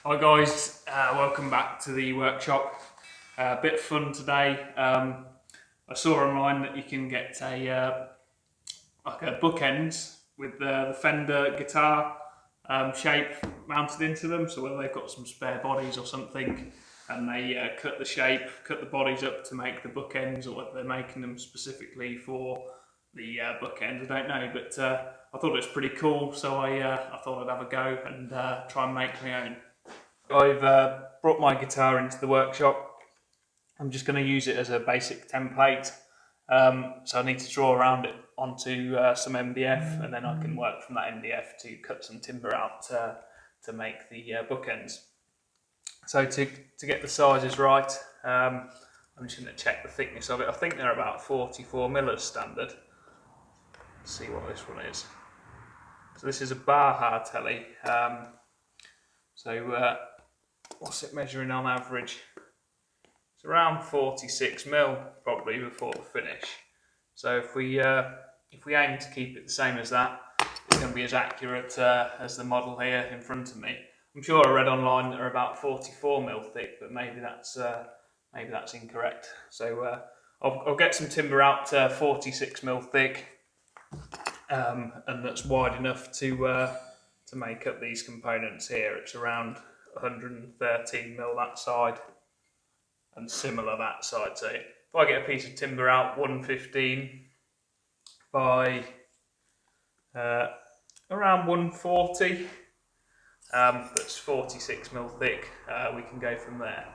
Hi guys, welcome back to the workshop. A bit of fun today. I saw online that you can get a bookends with the Fender guitar shape mounted into them. So whether they've got some spare bodies or something, and they cut the bodies up to make the bookends, or whether they're making them specifically for the bookends, I don't know. But I thought it was pretty cool, so I thought I'd have a go and try and make my own. I've brought my guitar into the workshop. I'm just going to use it as a basic template, so I need to draw around it onto some MDF, and then I can work from that MDF to cut some timber out to make the bookends. So to get the sizes right, I'm just going to check the thickness of it. I think they're about 44mm as standard. Let's see what this one is. So this is a Baja telly. What's it measuring on average? It's around 46mm probably before the finish. So if we aim to keep it the same as that, it's going to be as accurate as the model here in front of me. I'm sure I read online that they're about 44mm thick, but maybe that's incorrect. So I'll get some timber out 46mm thick, and that's wide enough to make up these components here. It's around 113mm that side and similar that side. So if I get a piece of timber out 115 by around 140, that's 46mm thick, we can go from there.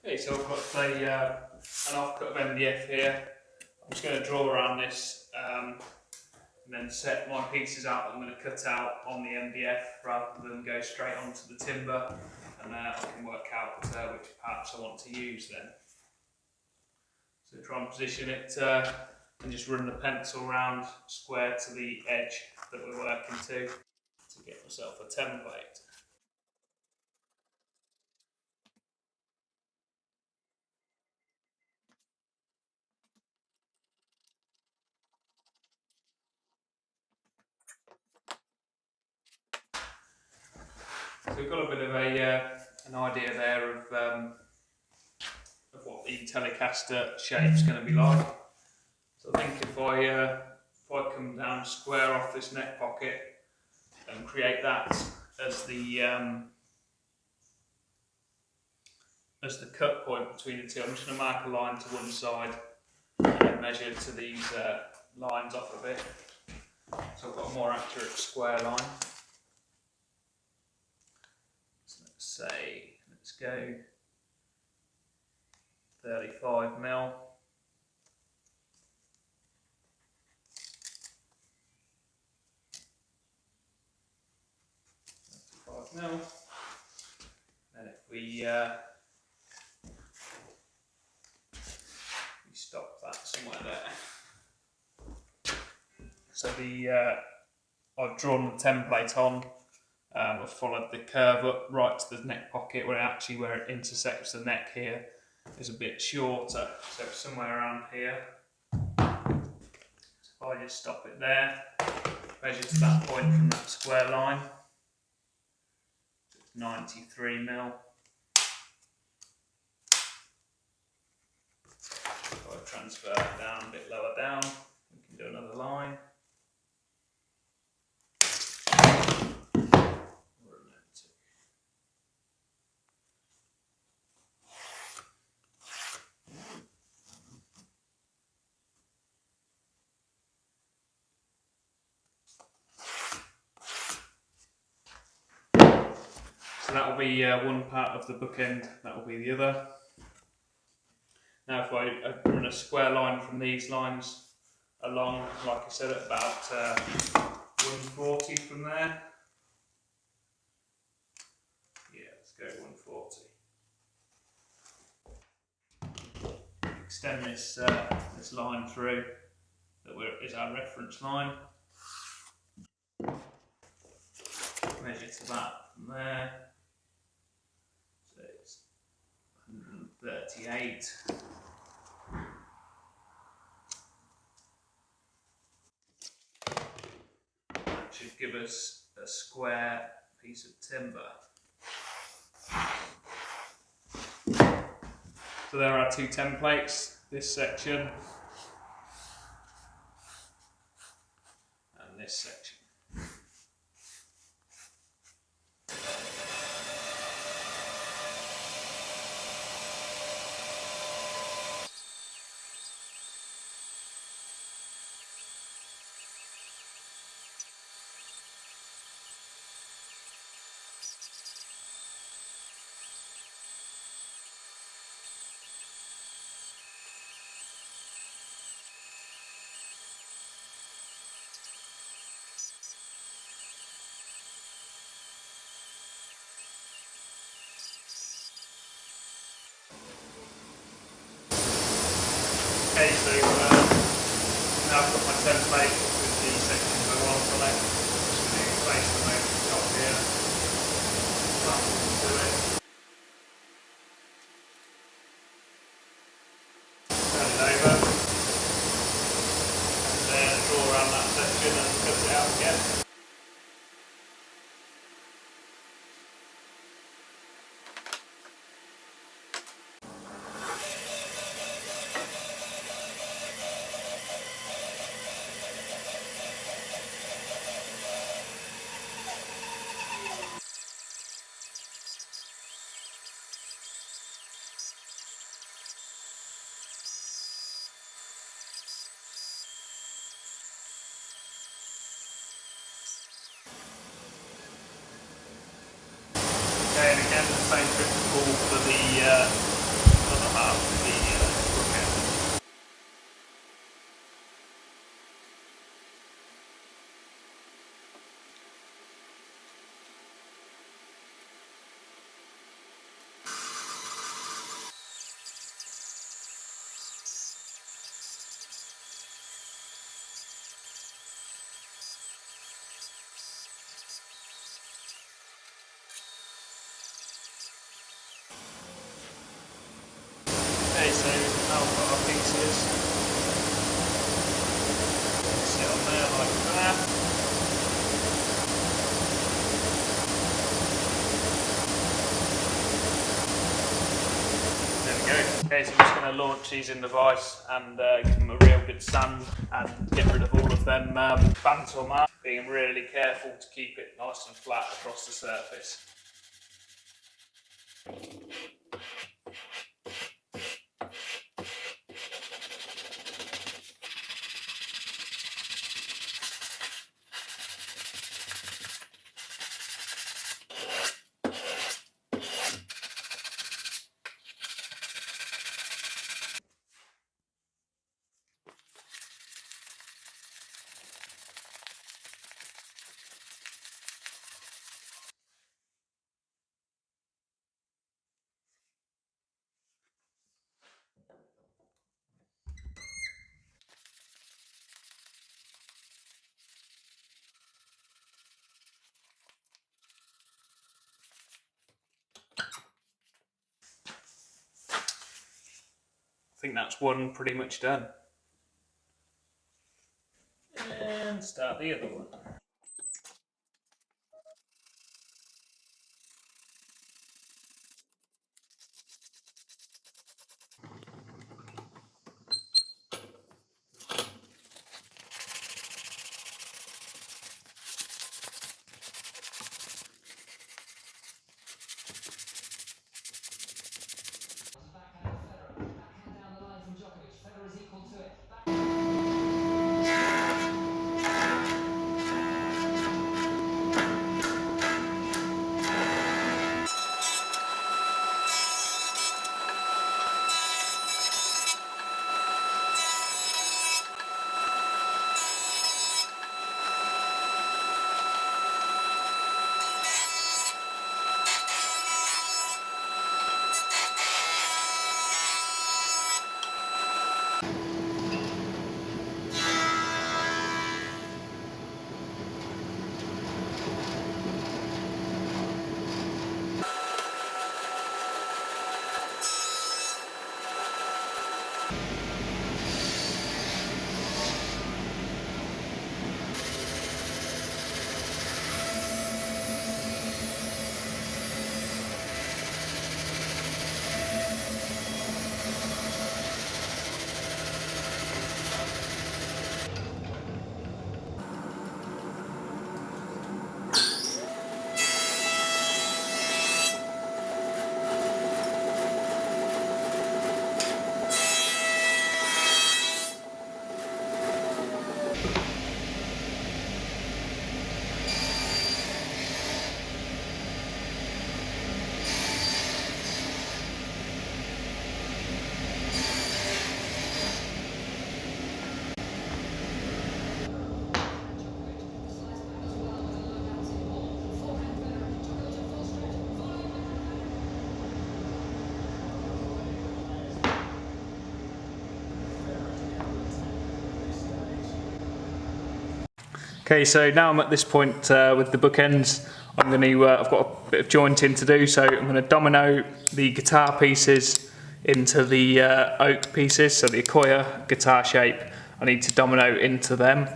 Okay, so I've got an offcut of MDF here. I'm just going to draw around this and then set my pieces out that I'm going to cut out on the MDF rather than go straight onto the timber, and I can work out which parts I want to use then. So try and position it and just run the pencil round square to the edge that we're working to get myself a template. So we've got a bit of an idea there of what the Telecaster shape's going to be like. So I think if I come down square off this neck pocket and create that as the cut point between the two, I'm just going to mark a line to one side and then measure to these lines off of it. So I've got a more accurate square line. So let's go 35mm. And if we stop that somewhere there. So I've drawn the template on. I've followed the curve up right to the neck pocket, where it intersects the neck here is a bit shorter, so it's somewhere around here. So if I just stop it there, measure to that point from that square line, so it's 93mm. If I transfer it down a bit lower down, we can do another line. So that will be one part of the bookend, that will be the other. Now if I run a square line from these lines along, like I said, at about 140 from there. Yeah, let's go 140. Extend this this line through that is our reference line. Measure to that from there. So it's 138. That should give us a square piece of timber. So there are two templates, this section and this section. Okay, so now I've got my template with the sections I want to select. I'm just going to place them over the top here. Do it. Turn it over. And then draw around that section and cut it out again. Okay, and again the same principle for the other half of the bookend. Okay, so now I've got our pieces. Sit on there like that. There we go. Okay, so I'm just going to launch these in the vise and give them a real good sand and get rid of all of them banter marks, being really careful to keep it nice and flat across the surface. I think that's one pretty much done. And start the other one. Federer is equal to it. Okay, so now I'm at this point with the bookends. I'm going to, I've got a bit of jointing to do, so I'm going to domino the guitar pieces into the oak pieces, so the Akoya guitar shape. I need to domino into them.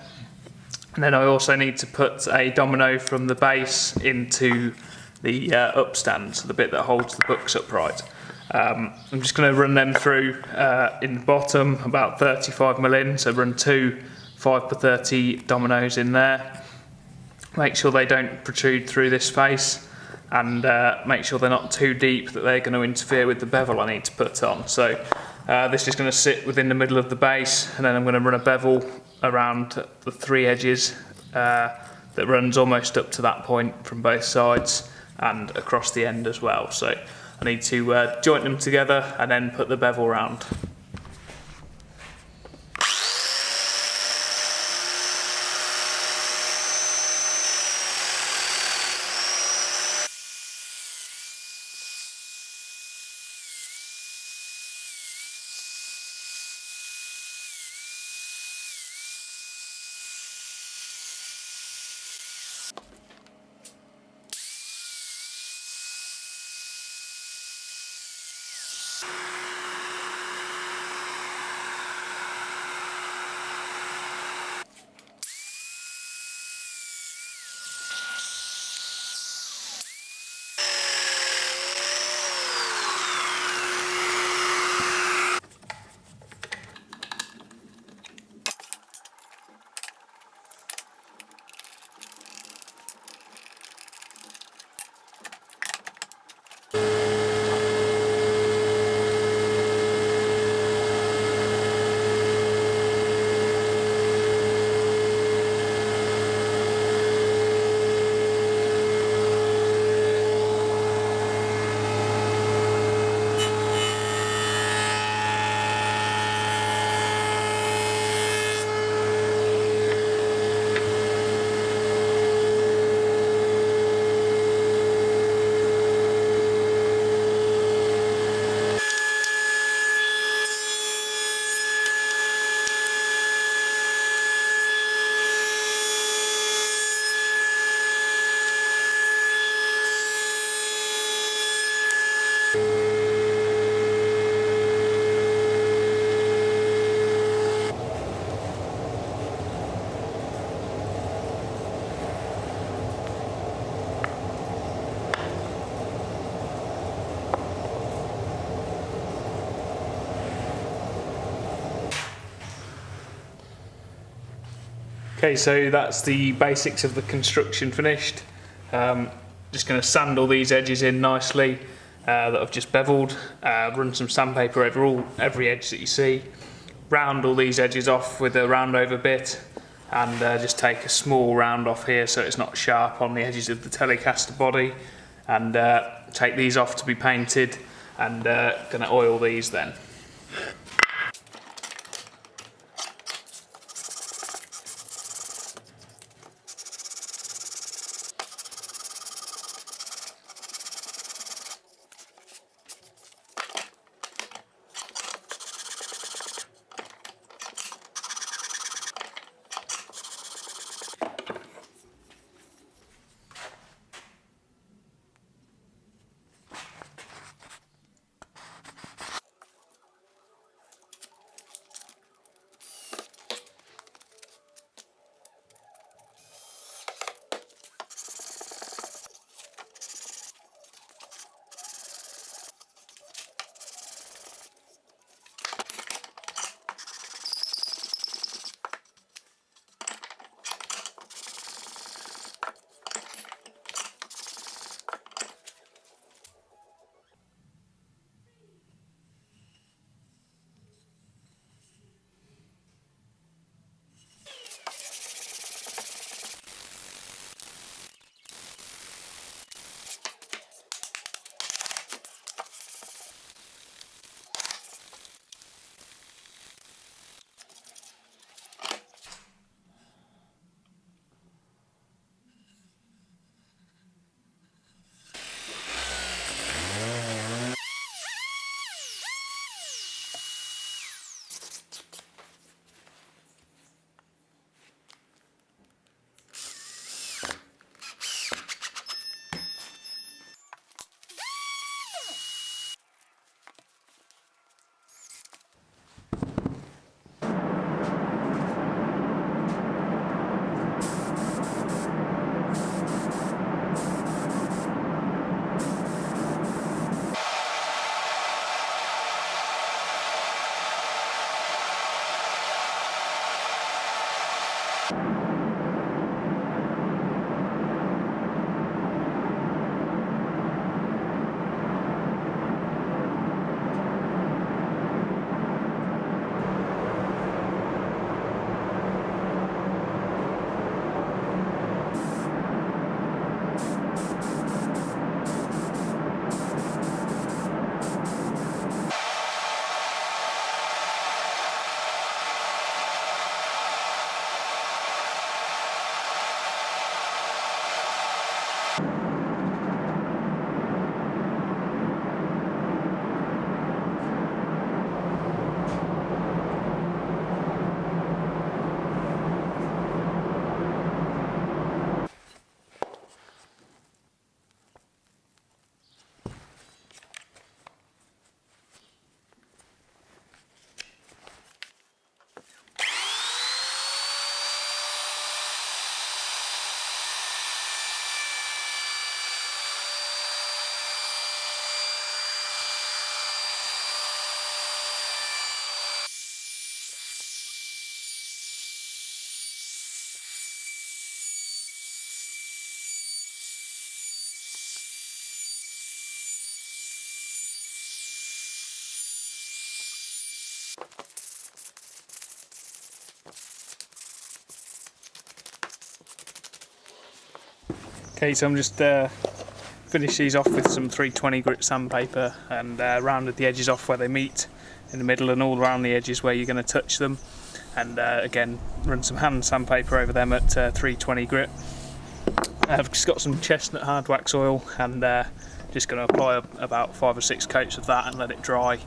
And then I also need to put a domino from the bass into the upstand, so the bit that holds the books upright. I'm just going to run them through in the bottom, about 35mm in, so run two 5x30 dominoes in there. Make sure they don't protrude through this face, and make sure they're not too deep that they're going to interfere with the bevel I need to put on. So this is going to sit within the middle of the base, and then I'm going to run a bevel around the three edges that runs almost up to that point from both sides and across the end as well. So I need to joint them together and then put the bevel round. Okay, so that's the basics of the construction finished. Just going to sand all these edges in nicely that I've just beveled, run some sandpaper over every edge that you see, round all these edges off with a round over bit, and just take a small round off here so it's not sharp on the edges of the Telecaster body, and take these off to be painted, and going to oil these then. Okay, so I'm just finish these off with some 320 grit sandpaper and rounded the edges off where they meet in the middle and all around the edges where you're going to touch them, and again run some hand sandpaper over them at 320 grit. I've just got some chestnut hard wax oil and just going to apply about 5 or 6 coats of that and let it dry.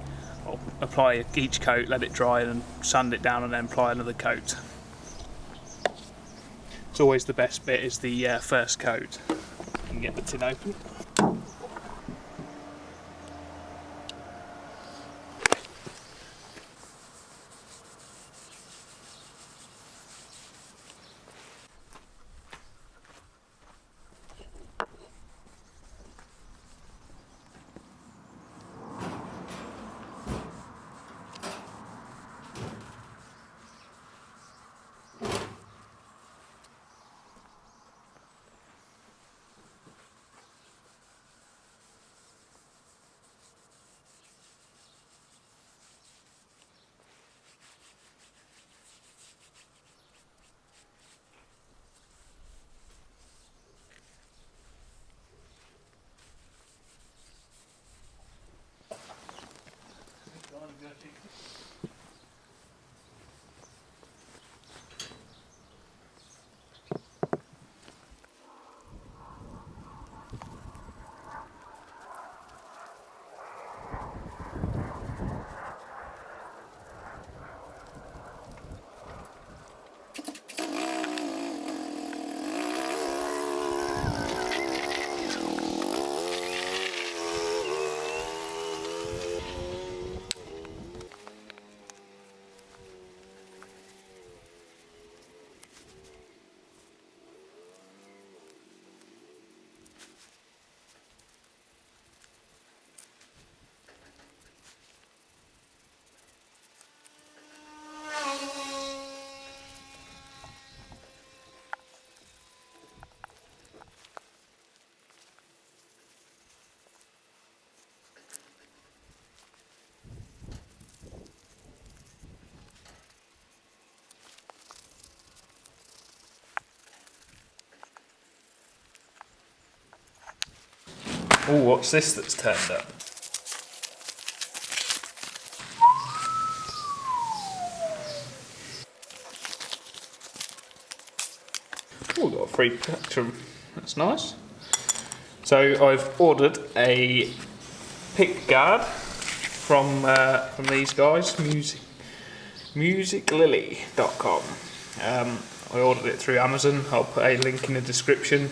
Or apply each coat, let it dry, and then sand it down and then apply another coat. It's always the best bit is the first coat. You can get the tin open. Oh, what's this that's turned up? Oh, got a free plectrum. That's nice. So I've ordered a pick guard from these guys, musiclily.com. I ordered it through Amazon. I'll put a link in the description.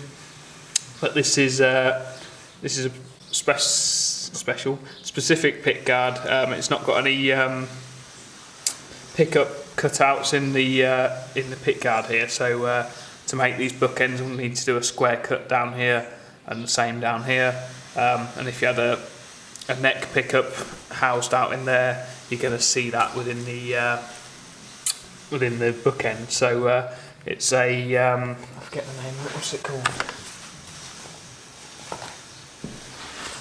But this is a specific pick guard. It's not got any pickup cutouts in the pick guard here. So to make these bookends, we'll need to do a square cut down here and the same down here. And if you had a neck pickup housed out in there, you're going to see that within the bookend. So it's a I forget the name. What's it called?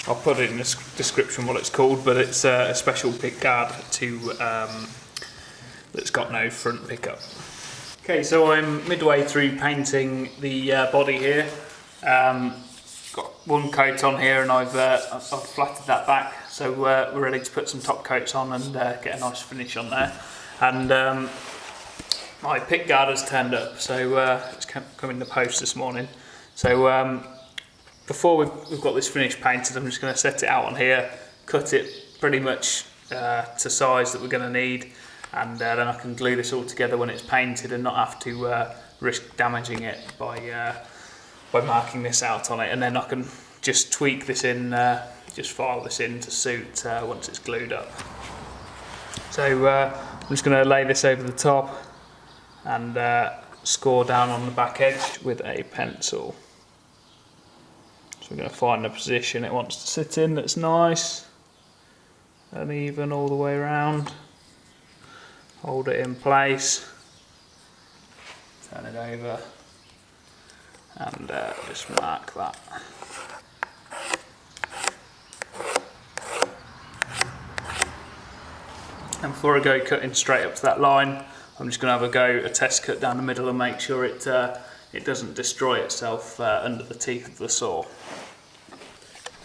I'll put it in the description what it's called, but it's a special pick guard that's got no front pickup. Okay, so I'm midway through painting the body here. Got one coat on here, and I've flatted that back, so we're ready to put some top coats on and get a nice finish on there. And my pick guard has turned up, so it's come in the post this morning. So before we've got this finished painted, I'm just going to set it out on here, cut it pretty much to size that we're going to need, and then I can glue this all together when it's painted and not have to risk damaging it by marking this out on it. And then I can just tweak this in, just file this in to suit once it's glued up. So I'm just going to lay this over the top and score down on the back edge with a pencil. So we're going to find the position it wants to sit in that's nice and even all the way around. Hold it in place, turn it over, and just mark that. And before I go cutting straight up to that line, I'm just going to have a test cut down the middle and make sure it it doesn't destroy itself under the teeth of the saw.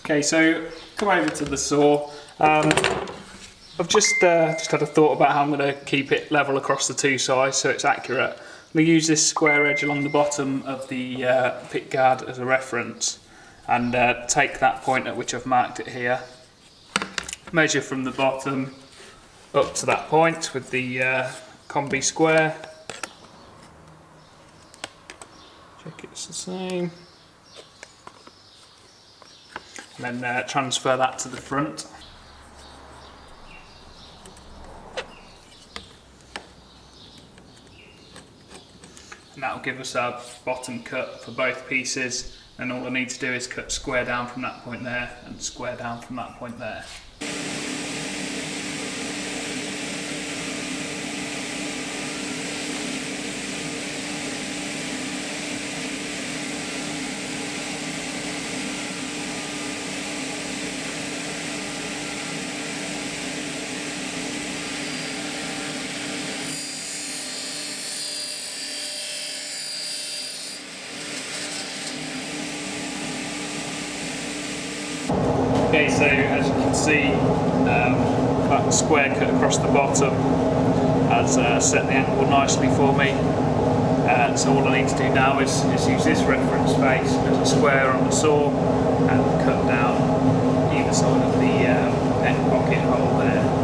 Okay, so come over to the saw. I've just had a thought about how I'm going to keep it level across the two sides so it's accurate. I'm going to use this square edge along the bottom of the pick guard as a reference, and take that point at which I've marked it here, measure from the bottom up to that point with the combi square, check it's the same, and then transfer that to the front. And that'll give us our bottom cut for both pieces, and all I need to do is cut square down from that point there and square down from that point there. Okay, so as you can see, that square cut across the bottom has set the angle nicely for me. So all I need to do now is use this reference face as a square on the saw and cut down either side of the neck pocket hole there.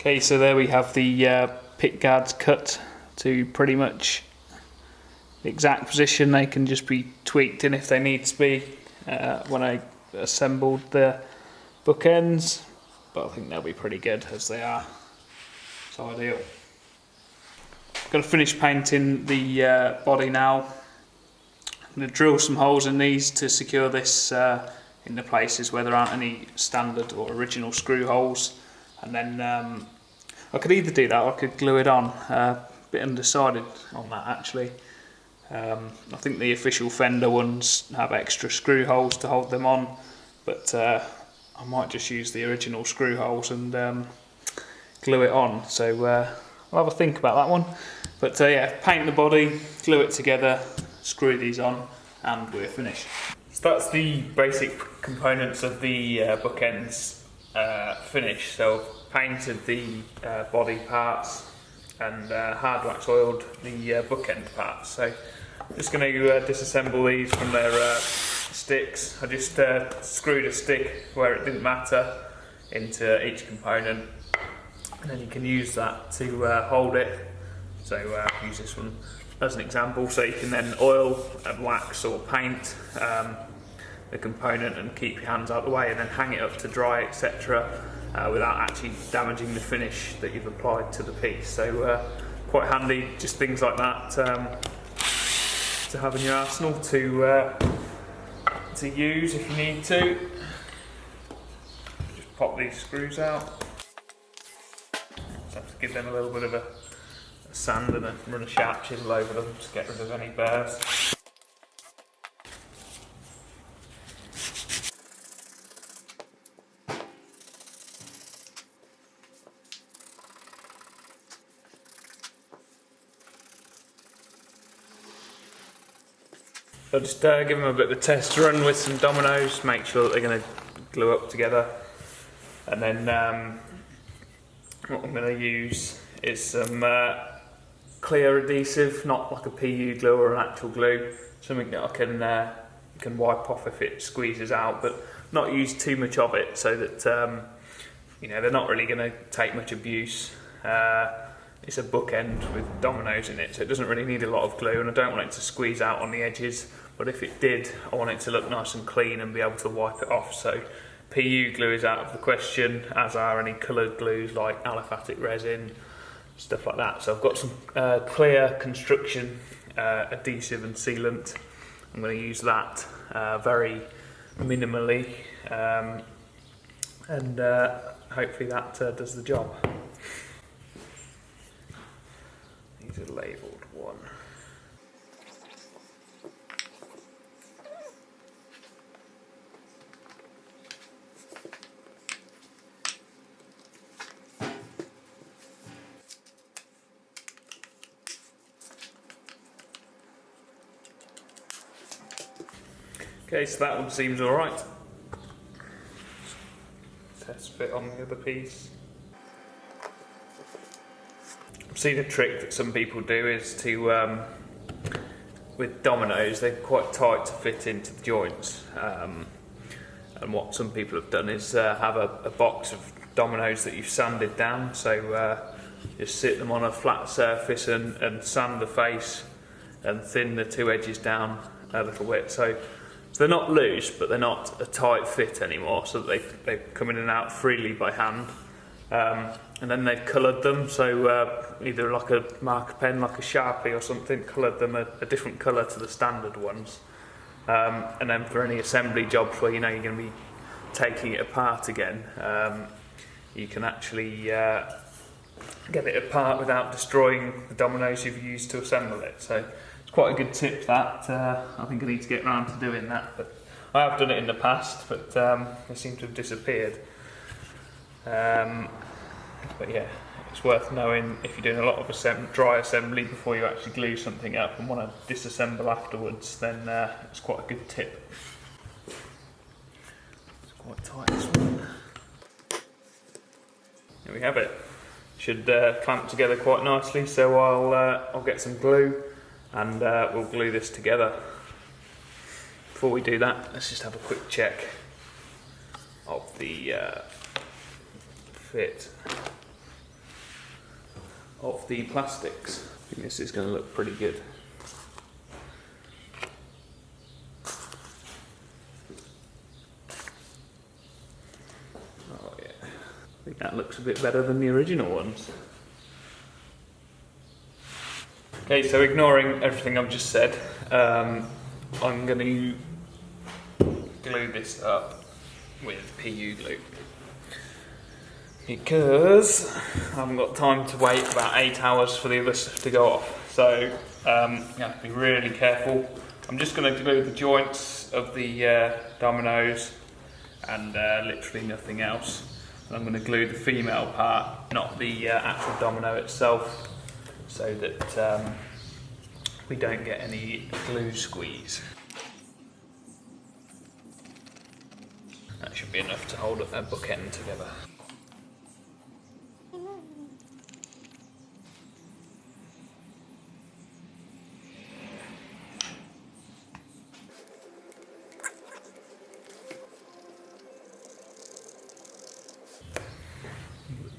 Okay, so there we have the pick guards cut to pretty much the exact position. They can just be tweaked in if they need to be when I assembled the bookends, but I think they'll be pretty good as they are. It's ideal. I've got to finish painting the body now. I'm going to drill some holes in these to secure this in the places where there aren't any standard or original screw holes, and then I could either do that or I could glue it on. A bit undecided on that actually. I think the official Fender ones have extra screw holes to hold them on, but I might just use the original screw holes and glue it on. So I'll have a think about that one. But yeah, paint the body, glue it together, screw these on, and we're finished. So that's the basic components of the bookends finished. So painted the body parts and hard wax oiled the bookend parts. So I'm just going to disassemble these from their sticks. I just screwed a stick where it didn't matter into each component, and then you can use that to hold it. So use this one as an example, so you can then oil and wax or paint the component and keep your hands out of the way, and then hang it up to dry, etc. Without actually damaging the finish that you've applied to the piece. So quite handy, just things like that to have in your arsenal to use if you need to. Just pop these screws out. Just have to give them a little bit of a sand and run a sharp chisel over them to get rid of any burrs. I'll just give them a bit of a test run with some dominoes, make sure that they're going to glue up together, and then what I'm going to use is some clear adhesive, not like a PU glue or an actual glue, something that I can wipe off if it squeezes out, but not use too much of it so that you know, they're not really going to take much abuse. It's a bookend with dominoes in it, so it doesn't really need a lot of glue, and I don't want it to squeeze out on the edges, but if it did, I want it to look nice and clean and be able to wipe it off. So PU glue is out of the question, as are any coloured glues like aliphatic resin, stuff like that. So I've got some clear construction adhesive and sealant. I'm going to use that very minimally, and hopefully that does the job. These are labelled 1. Okay, so that one seems alright. Test fit on the other piece. I've seen a trick that some people do is to, with dominoes, they're quite tight to fit into the joints. And what some people have done is have a box of dominoes that you've sanded down. So just sit them on a flat surface and sand the face and thin the 2 edges down a little bit. So they're not loose, but they're not a tight fit anymore, so they come in and out freely by hand. And then they've coloured them, so either like a marker pen, like a Sharpie or something, coloured them a different colour to the standard ones. And then for any assembly jobs where you know you're going to be taking it apart again, you can actually get it apart without destroying the dominoes you've used to assemble it. So it's quite a good tip that. I think I need to get around to doing that, but I have done it in the past, but they seem to have disappeared. But yeah, it's worth knowing if you're doing a lot of dry assembly before you actually glue something up and want to disassemble afterwards, then it's quite a good tip. It's quite tight, this one. There we have it. Should clamp together quite nicely, so I'll get some glue and we'll glue this together. Before we do that, let's just have a quick check of the fit of the plastics. I think this is going to look pretty good. Oh yeah, I think that looks a bit better than the original ones. Okay, so ignoring everything I've just said, I'm going to glue this up with PU glue because I haven't got time to wait about 8 hours for the other stuff to go off. So you have to be really careful. I'm just going to glue the joints of the dominoes and literally nothing else. And I'm going to glue the female part, not the actual domino itself, so that we don't get any glue squeeze. That should be enough to hold up that bookend together.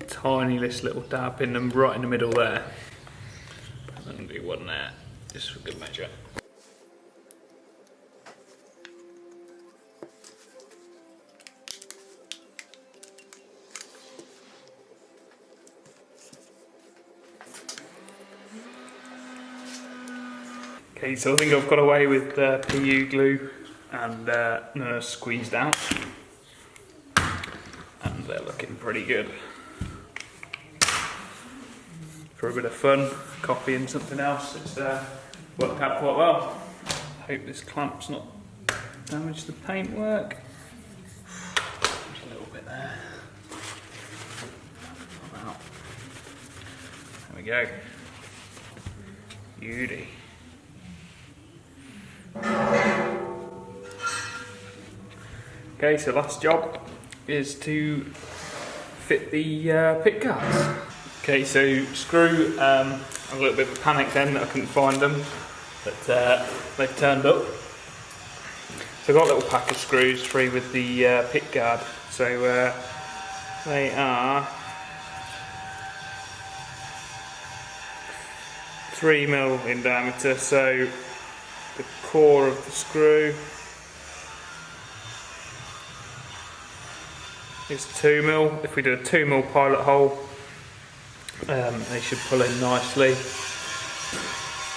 Tiniest little dab in them right in the middle there. I'm going to do one there, just for good measure. Okay, so I think I've got away with PU glue and squeezed out, and they're looking pretty good. For a bit of fun, copying something else, it's worked out quite well. I hope this clamp's not damaged the paintwork. Just a little bit there. There we go. Beauty. Okay, so last job is to fit the pick guards. Okay, so screw, a little bit of a panic then that I couldn't find them, but they've turned up. So I've got a little pack of screws free with the pick guard. So they are 3mm in diameter, so the core of the screw is 2mm. If we do a 2mm pilot hole, they should pull in nicely.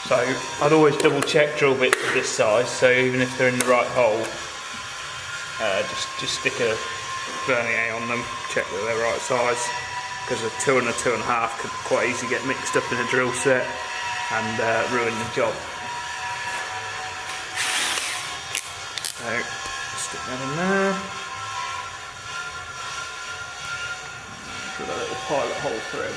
So I'd always double check drill bits of this size, so even if they're in the right hole, just stick a vernier on them, check that they're right size, because a 2 and a 2.5 could quite easily get mixed up in a drill set and ruin the job. So stick that in there. Drill a little pilot hole through.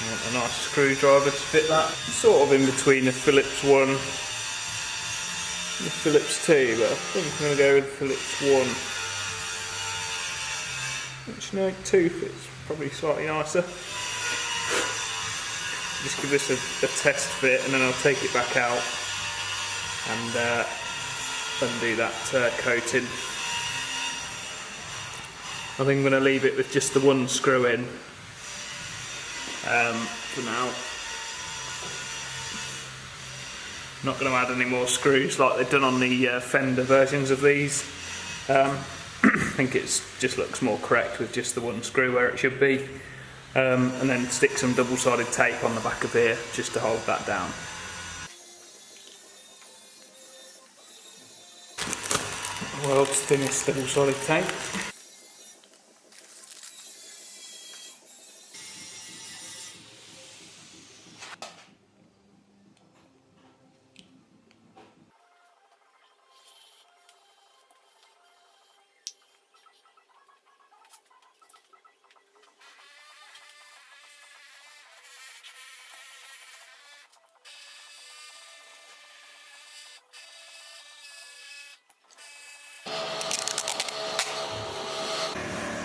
You want a nice screwdriver to fit that. Sort of in between the Phillips 1 and the Phillips 2, but I think I'm going to go with Phillips 1. Actually no, 2 fits probably slightly nicer. Just give this a test fit and then I'll take it back out and undo that coating. I think I'm going to leave it with just the one screw in for now. Not going to add any more screws like they've done on the Fender versions of these. I think it just looks more correct with just the one screw where it should be. And then stick some double-sided tape on the back of here just to hold that down. World's thinnest double-sided tape.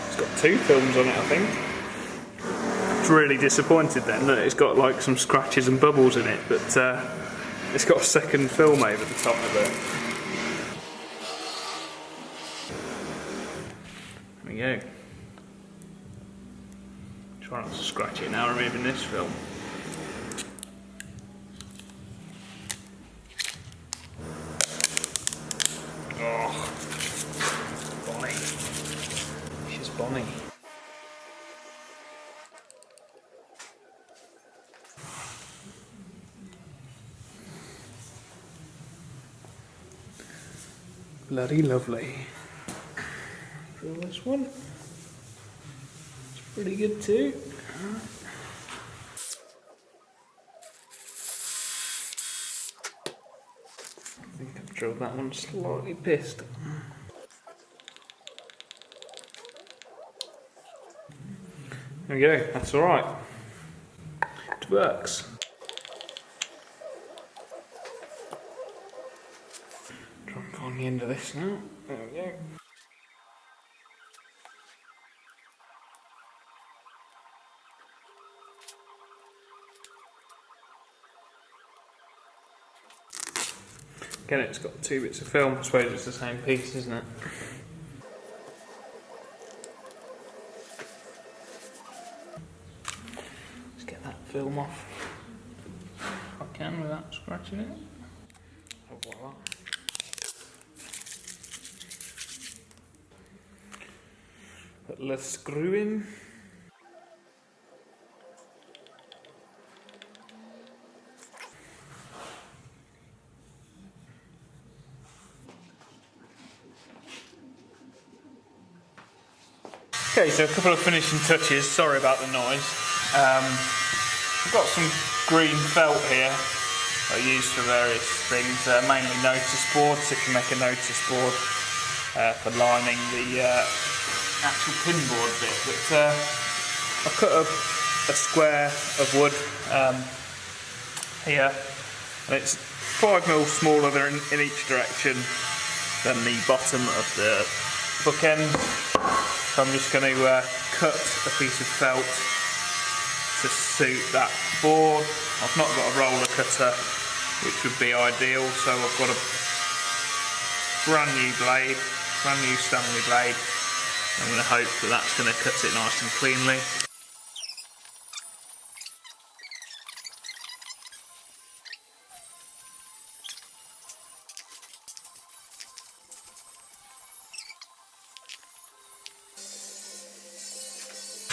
It's got 2 films on it, I think. I was really disappointed then that it's got like some scratches and bubbles in it, but it's got a second film over the top of it. There we go. Try not to scratch it now, removing this film. Oh, Bonnie. She's Bonnie. Bloody lovely. Drill this one. It's pretty good too. I think I've drilled that one slightly pissed. There we go, that's alright. It works. Try and find the end of this now. There we go. Again, it's got 2 bits of film. I suppose it's the same piece, isn't it? Let's get that film off if I can without scratching it. Oh, voila. Put the screw in. Okay, so a couple of finishing touches. Sorry about the noise. I've got some green felt here that I use for various things, mainly notice boards, if you make a notice board for lining the actual pinboard bit. But I've cut up a square of wood here, and it's 5mm smaller in each direction than the bottom of the bookend. So I'm just going to cut a piece of felt to suit that board. I've not got a roller cutter, which would be ideal, so I've got a brand new blade, brand new Stanley blade. I'm going to hope that that's going to cut it nice and cleanly.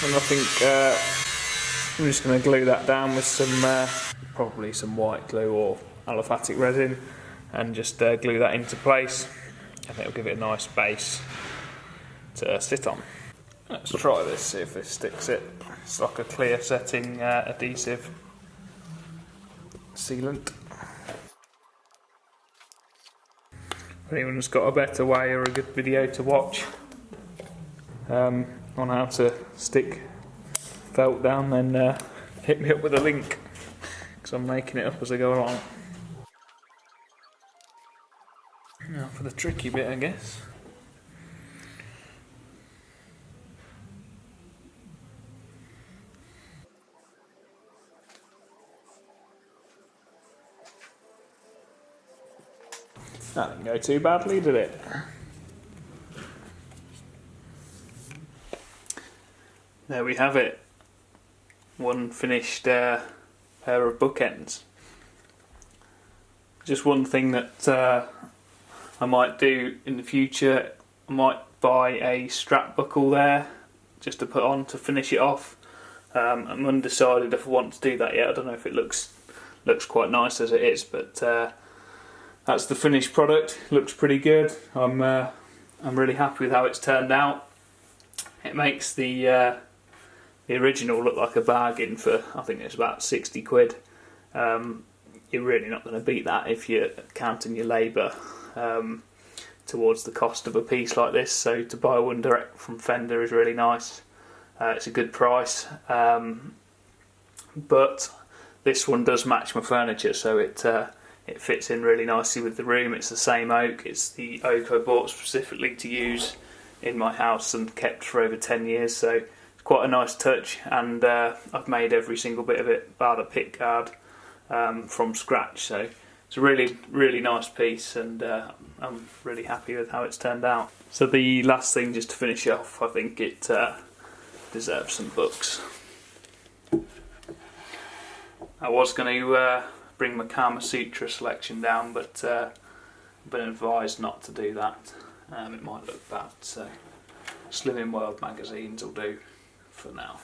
and I think I'm just going to glue that down with some probably some white glue or aliphatic resin, and just glue that into place, and it'll give it a nice base to sit on. Let's try this, see if this sticks it. It's like a clear setting adhesive sealant. If anyone's got a better way or a good video to watch on how to stick felt down, then hit me up with a link, because I'm making it up as I go along. Now for the tricky bit, I guess. That didn't go too badly, did it? There we have it. One finished pair of bookends. Just one thing that I might do in the future, I might buy a strap buckle there just to put on to finish it off. I'm undecided if I want to do that yet. I don't know if it looks quite nice as it is, but that's the finished product. It looks pretty good. I'm really happy with how it's turned out. It makes the original look like a bargain for, I think it's about 60 quid. You're really not going to beat that if you're counting your labour towards the cost of a piece like this. So to buy one direct from Fender is really nice. It's a good price, but this one does match my furniture, so it fits in really nicely with the room. It's the same oak. It's the oak I bought specifically to use in my house and kept for over 10 years, so it's quite a nice touch, and I've made every single bit of it bar the pick guard from scratch, so it's a really nice piece, and I'm really happy with how it's turned out. So the last thing, just to finish off, I think it deserves some books. I was going to bring my Kama Sutra selection down, but I've been advised not to do that. It might look bad, so Slimming World magazines will do for now.